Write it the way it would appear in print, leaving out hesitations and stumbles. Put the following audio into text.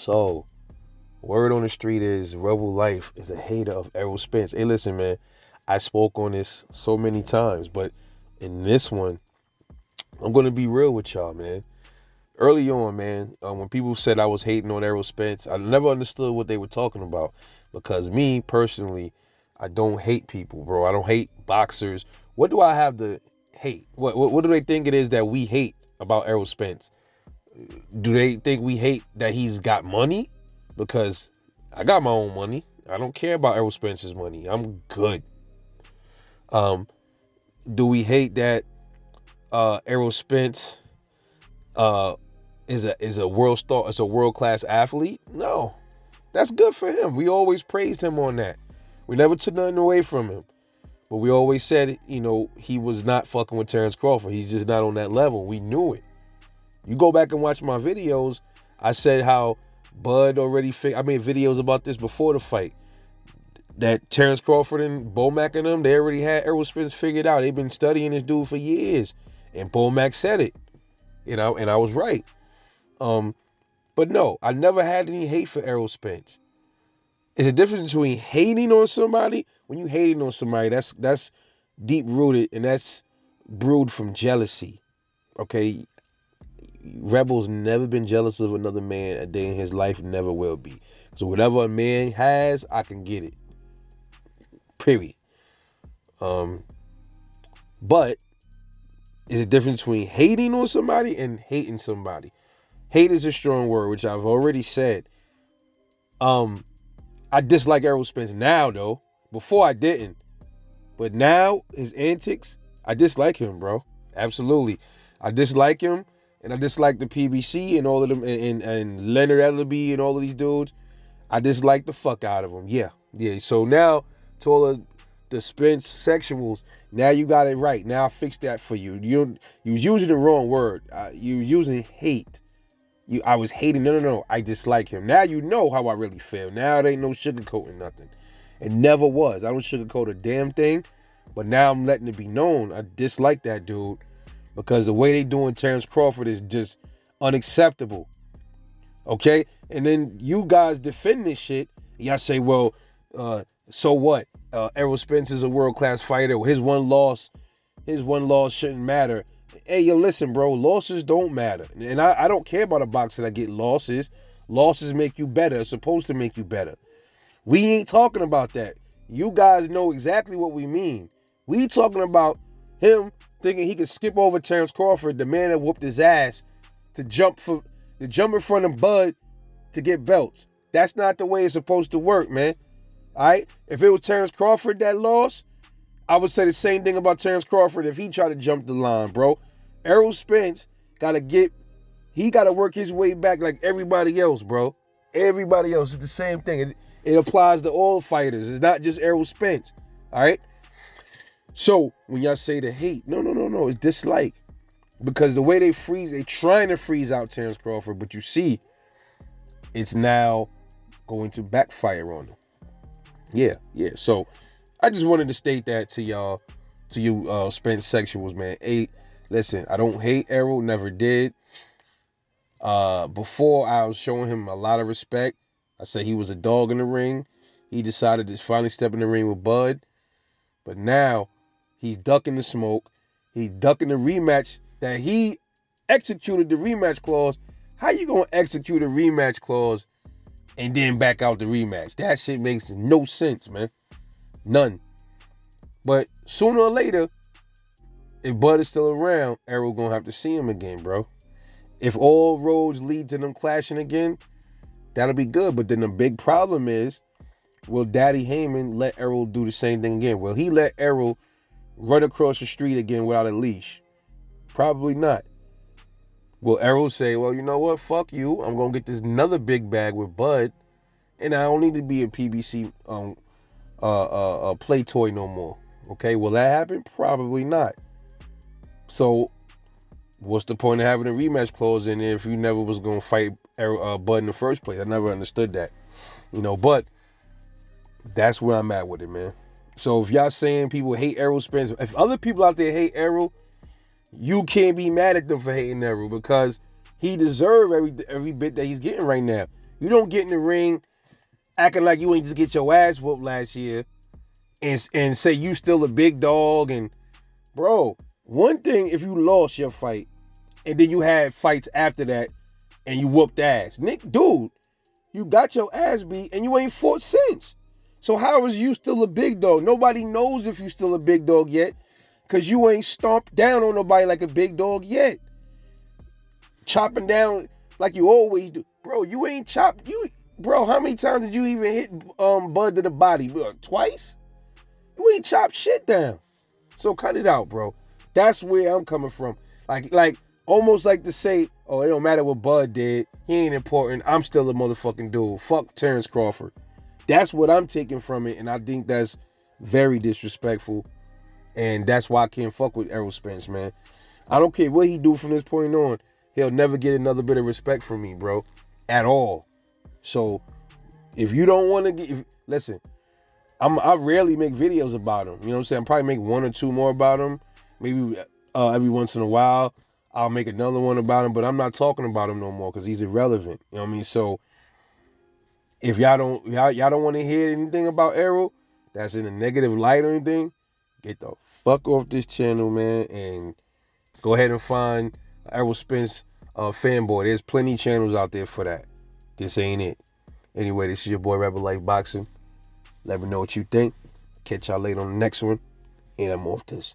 So, word on the street is Rebellyfe is a hater of Errol Spence. Hey, listen, man, I spoke on this so many times, but in this one, I'm gonna be real with y'all, man. Early on, man, when people said I was hating on Errol Spence, I never understood what they were talking about. Because me personally, I don't hate people, bro. I don't hate boxers. What do I have to hate? What do they think it is that we hate about Errol Spence? Do they think we hate that he's got money? Because I got my own money. I don't care about Errol Spence's money. I'm good. Um, do we hate that Errol Spence uh, is a world star, is a world class athlete? No, that's good for him. We always praised him on that. We never took nothing away from him. But we always said, he was not fucking with Terrence Crawford. He's just not on that level. We knew it. You go back and watch my videos. I said how Bud already I made videos about this before the fight. That Terrence Crawford and Bomac and them, they already had Errol Spence figured out. They've been studying this dude for years. And Bomac said it. And I was right. But no, I never had any hate for Errol Spence. It's a difference between hating on somebody. When you hating on somebody, that's deep rooted and that's brewed from jealousy. Okay? Rebel's never been jealous of another man a day in his life, never will be. So whatever a man has, I can get it. Period. But it's a difference between hating on somebody and hating somebody. Hate is a strong word, which I've already said. I dislike Errol Spence now, though. Before I didn't. But now, his antics, I dislike him, bro. Absolutely. I dislike him, and I dislike the PBC and all of them, and Leonard Ellerby and all of these dudes. I dislike the fuck out of them. Yeah. So now, to all of the Spence sexuals, now you got it right. Now I fixed that for you. You was using the wrong word. You were using hate. I was hating. No. I dislike him. Now you know how I really feel. Now it ain't no sugarcoating nothing. It never was. I don't sugarcoat a damn thing. But now I'm letting it be known. I dislike that dude because the way they doing Terrence Crawford is just unacceptable. Okay? And then you guys defend this shit. Y'all say, well, so what? Errol Spence is a world-class fighter. His one loss shouldn't matter. Hey, yo, listen, bro. Losses don't matter. And I don't care about a boxer that get losses. Losses make you better. It's supposed to make you better. We ain't talking about that. You guys know exactly what we mean. We talking about him thinking he could skip over Terrence Crawford, the man that whooped his ass, to jump in front of Bud to get belts. That's not the way it's supposed to work, man. All right? If it was Terrence Crawford that lost, I would say the same thing about Terrence Crawford if he tried to jump the line, bro. Errol Spence got to work his way back like everybody else, bro. Everybody else is the same thing. It applies to all fighters. It's not just Errol Spence, all right? So when y'all say the hate, no, it's dislike. Because the way they trying to freeze out Terrence Crawford, but you see, it's now going to backfire on him. Yeah. So I just wanted to state that to y'all, to you Spence sexuals, man. Hey, listen, I don't hate Errol, never did. Before I was showing him a lot of respect. I said he was a dog in the ring. He decided to finally step in the ring with Bud. But now he's ducking the smoke. He's ducking the rematch that he executed the rematch clause. How you gonna execute a rematch clause and then back out the rematch? That shit makes no sense, man. None. But sooner or later, if Bud is still around, Errol gonna have to see him again, bro. If all roads lead to them clashing again, that'll be good. But then the big problem is, will Daddy Heyman let Errol do the same thing again? Will he let Errol run across the street again without a leash? Probably not. Will Errol say, well, you know what? Fuck you. I'm going to get this another big bag with Bud, and I don't need to be a PBC play toy no more. Okay, will that happen? Probably not. So what's the point of having a rematch clause in there if you never was going to fight Bud in the first place? I never understood that. But that's where I'm at with it, man. So if y'all saying people hate Errol Spence, if other people out there hate Errol, you can't be mad at them for hating Errol because he deserves every bit that he's getting right now. You don't get in the ring acting like you ain't just get your ass whooped last year and say you still a big dog. And bro, one thing if you lost your fight and then you had fights after that and you whooped ass. Nick, dude, you got your ass beat and you ain't fought since. So how is you still a big dog? Nobody knows if you still a big dog yet because you ain't stomped down on nobody like a big dog yet. Chopping down like you always do. Bro, you ain't chopped. Bro, how many times did you even hit Bud to the body? Twice? You ain't chopped shit down. So cut it out, bro. That's where I'm coming from. Like almost like to say, oh, it don't matter what Bud did. He ain't important. I'm still a motherfucking dude. Fuck Terrence Crawford. That's what I'm taking from it, and I think that's very disrespectful. And that's why I can't fuck with Errol Spence, man. I don't care what he do from this point on. He'll never get another bit of respect from me, bro. At all. So, if you don't want to get... Listen, I rarely make videos about him. You know what I'm saying? I probably make one or two more about him. Maybe every once in a while, I'll make another one about him. But I'm not talking about him no more because he's irrelevant. You know what I mean? So, if y'all don't want to hear anything about Errol that's in a negative light or anything, get the fuck off this channel, man, and go ahead and find Errol Spence fanboy. There's plenty channels out there for that. This ain't it. Anyway, this is your boy Rebellyfe Boxing. Let me know what you think. Catch y'all later on the next one. And I'm off this.